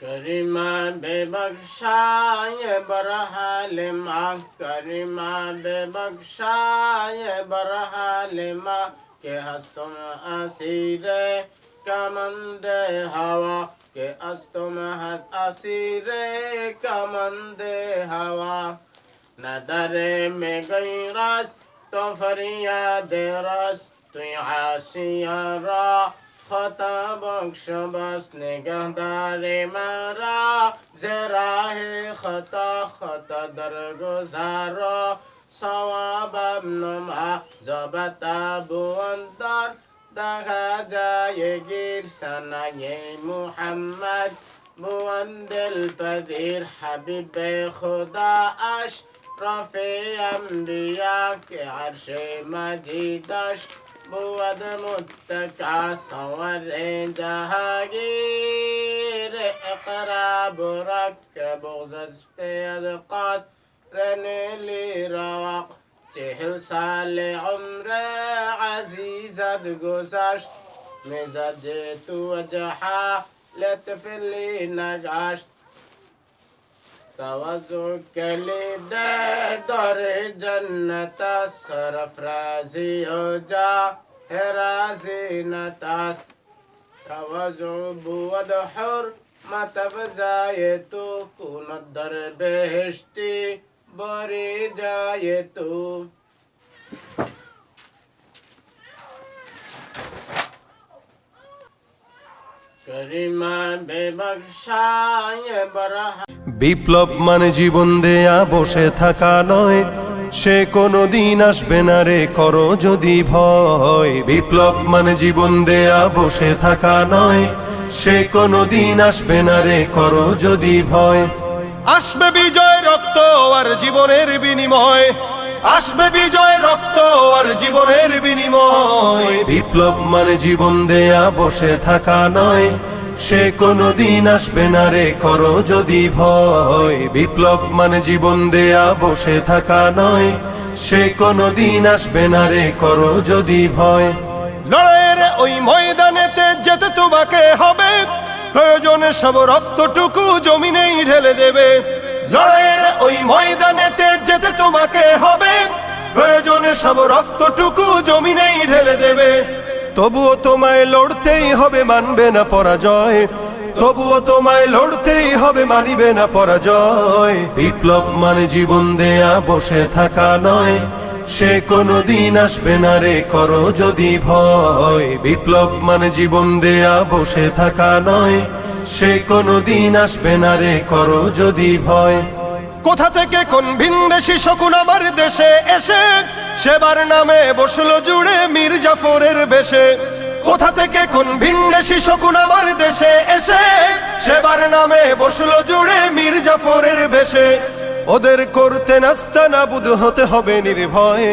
करीमा बेबख्शाए बरहाल माँ, करीमा बेबख्शाए बरहाल माँ, के हस्तुम असीरे कमंदे हवा, के हस्तुम असीरे कमंदे हवा। नदरे में गई रस तो फरियाद रस, तु आशिया रा खता बख्श बस, निगहदारे मारा ज़राह खता खता दरगुज़ारा, सवाब नुमा ज़बता बुअंदर, दगा जाए गिर सनाये मुहम्मद, बुअंदिल पदीर हबीब खुदा अश, रफ़े अंबिया के अर्श मजीदश, बुअद मुत्तका सवर जहागीर, इक़रा बुरक बुग़ज़ अदक़ास रनेली रवाक़, 40 साल उम्र अज़ीज़त गुज़श्त, मिज़ाज तु वजहा लत्फ़ली नगाश्त, तवज़्ज़ु कलीद दर जन्नत सरफ़राज़ी हो जा राज़ी नतास, तवज़्ज़ु बुअद हुर मतब जाए तू, कुन दर बेहश्ती बरी जाए तू। करीमा बेबख्शाए बरहा। বিপ্লব মানে জীবন দেয়া বসে থাকা নয়, সে কোনো দিন আসবে না রে করো যদি ভয়। বিপ্লব মানে জীবন দেয়া বসে থাকা নয়, সে কোনো দিন আসবে না রে করো যদি ভয়। আসবে বিজয় রক্ত আর জীবনের বিনিময়, আসবে বিজয় রক্ত আর জীবনের বিনিময়। বিপ্লব মানে জীবন দেয়া বসে থাকা নয়, সে কোনো দিন আসবে না রে করো যদি ভয়। বিপ্লব মানে জীবন দেয়া বসে থাকা নয়, সে কোনো দিন আসবে না রে করো যদি ভয়। লড়াইয়ের ওই ময়দানেতে যেতে তোমাকে হবে, প্রয়োজনে সব রক্তটুকু জমিনেই ঢেলে দেবে। লড়াইয়ের ওই ময়দানেতে যেতে তোমাকে হবে, প্রয়োজনে সব রক্তটুকু জমিনেই ঢেলে দেবে। তবুও তোমায় লড়তেই হবে, মানবে না পরাজয়। তবুও তোমায় লড়তেই হবে, মানিবে না পরাজয়। বিপ্লব মানে জীবন দেয়া বসে থাকা নয়, সে কোনো দিন আসবে না রে করো যদি ভয়। বিপ্লব মানে জীবন দেয়া বসে থাকা নয়, সে কোনো দিন আসবে না রে করো যদি ভয়। কোথা থেকে কোন ভিনদেশী শকুন আমার দেশে এসে, সেবার নামে বসলো জুড়ে মীর জাফরের বেশে। কোথা থেকে কোন ভিনদেশী শকুন আমার দেশে এসে, সেবার নামে বসলো জুড়ে মীর জাফরের বেশে। ওদের করতে নাস্তানাবুদ হতে হবে নির্ভয়,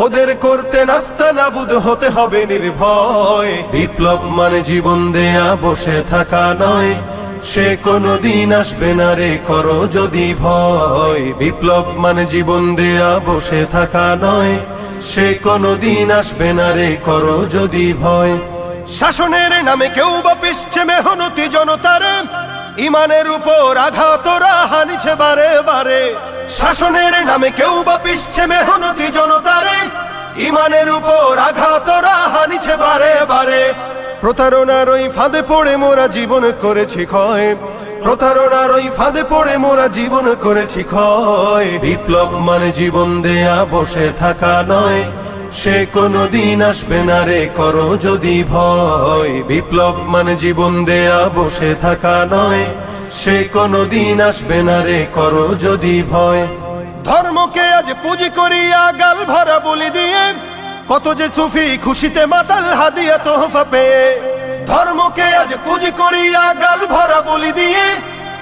ওদের করতে নাস্তানাবুদ হতে হবে নির্ভয়। বিপ্লব মানে জীবন দেয়া বসে থাকা নয়, সে কোনো দিন আসবে না রে করো যদি ভয়। বিপ্লব মানে জীবন দেয়া বসে থাকা নয়, সে কোনো দিন আসবে না রে করো যদি ভয়। শাসনের নামে কেউ বা পিছছে মেহনতি জনতার, ইমানের উপর আঘাত ওরা হানিছে বারে বারে। শাসনের নামে কেউ বা পিছছে মেহনতি জনতার, ইমানের উপর আঘাত ওরা হানিছে বারে বারে। প্রতারণার ওই ফাঁদে পড়ে মোরা জীবন করেছি ক্ষয়, প্রতারণার ওই ফাঁদে পড়ে মোরা জীবন করেছি ক্ষয়। বিপ্লব মানে জীবন দেয়া বসে থাকা নয়, সে কোনো দিন আসবে না রে করো যদি ভয়। বিপ্লব মানে জীবন দেয়া বসে থাকা নয়, সে কোনো দিন আসবে না রে করো যদি ভয়। ধর্মকে আজ পুঁজি করিয়া গাল ভরা বলি দিয়ে, কত যে সুফি খুশিতে মাতাল হাদিয়া তোহফা পেয়ে। ধর্মকে আজ পুঁজি করিয়া গাল ভরা বলি দিয়ে,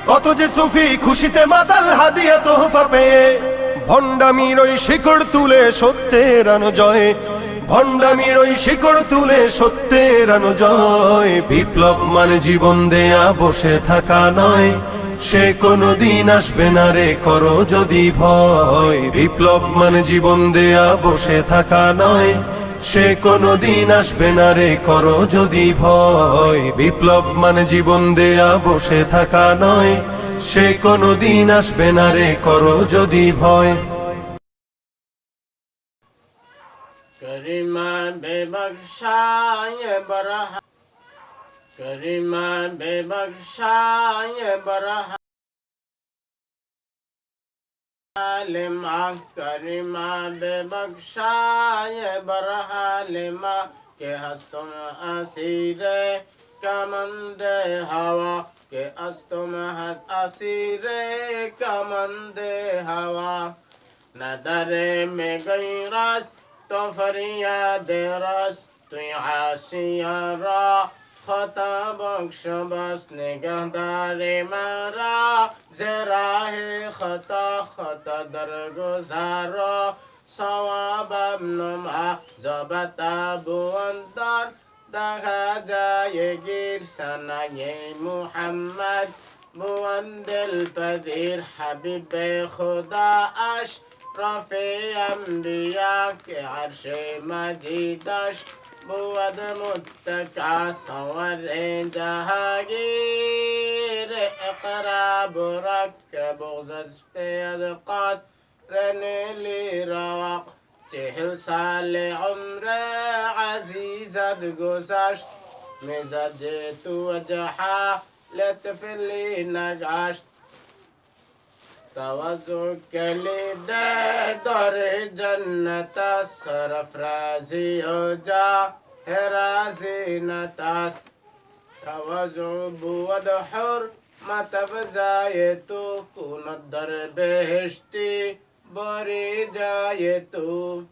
কত যে সুফি খুশিতে মাতাল হাদিয়া তোহফা পেয়ে। ভণ্ডামির ওই শিকড় তুলে সত্যের আনো জয়, ভণ্ডামির ওই শিকড় তুলে সত্যের আনো জয়। বিপ্লব মানে জীবন দেয়া বসে থাকা নয়, সে কোনো দিন আসবে না রে করো যদি ভয়। বিপ্লব মানে জীবন দেয়া বসে থাকা নয়, সে কোনো দিন আসবে না রে করো যদি ভয় বিপ্লব মানে জীবন দেয়া বসে থাকা নয় সে কোনো দিন আসবে না রে করো যদি ভয় करीमा बेबख्शा ये बरहा करीमा बेबख्शा ये बरहा लिमा करीमा बेबख्शा ये बरहा लिमा के हस्तुम असीरे कमंदे हवा के हस्तुम असीरे कमंदे हवा नदरे में गई रस तो फरियाद रस तु आशियारा खता बख्श बस निगहदारे मारा जरा है खता दरगुजारा सवाब नुमा जबता बुअंदर দেখা যায় গিরসানা মুহাম্মদ বুয়ান্দেল পদির হাবিবে খুদা আশ رفي أنبياك عرش مجيدش بود متكا صور جهاجير اقرا بركب غززت يدقاس رنلي رواق چهل سال عمر عزيزة گذشت مزاج تو وجحا لطفلی نگشت توجه کلید در جنت سرفرازی و جا رازی نتاست توجه بود حر متفزای تو کند در بهشتی بری جای تو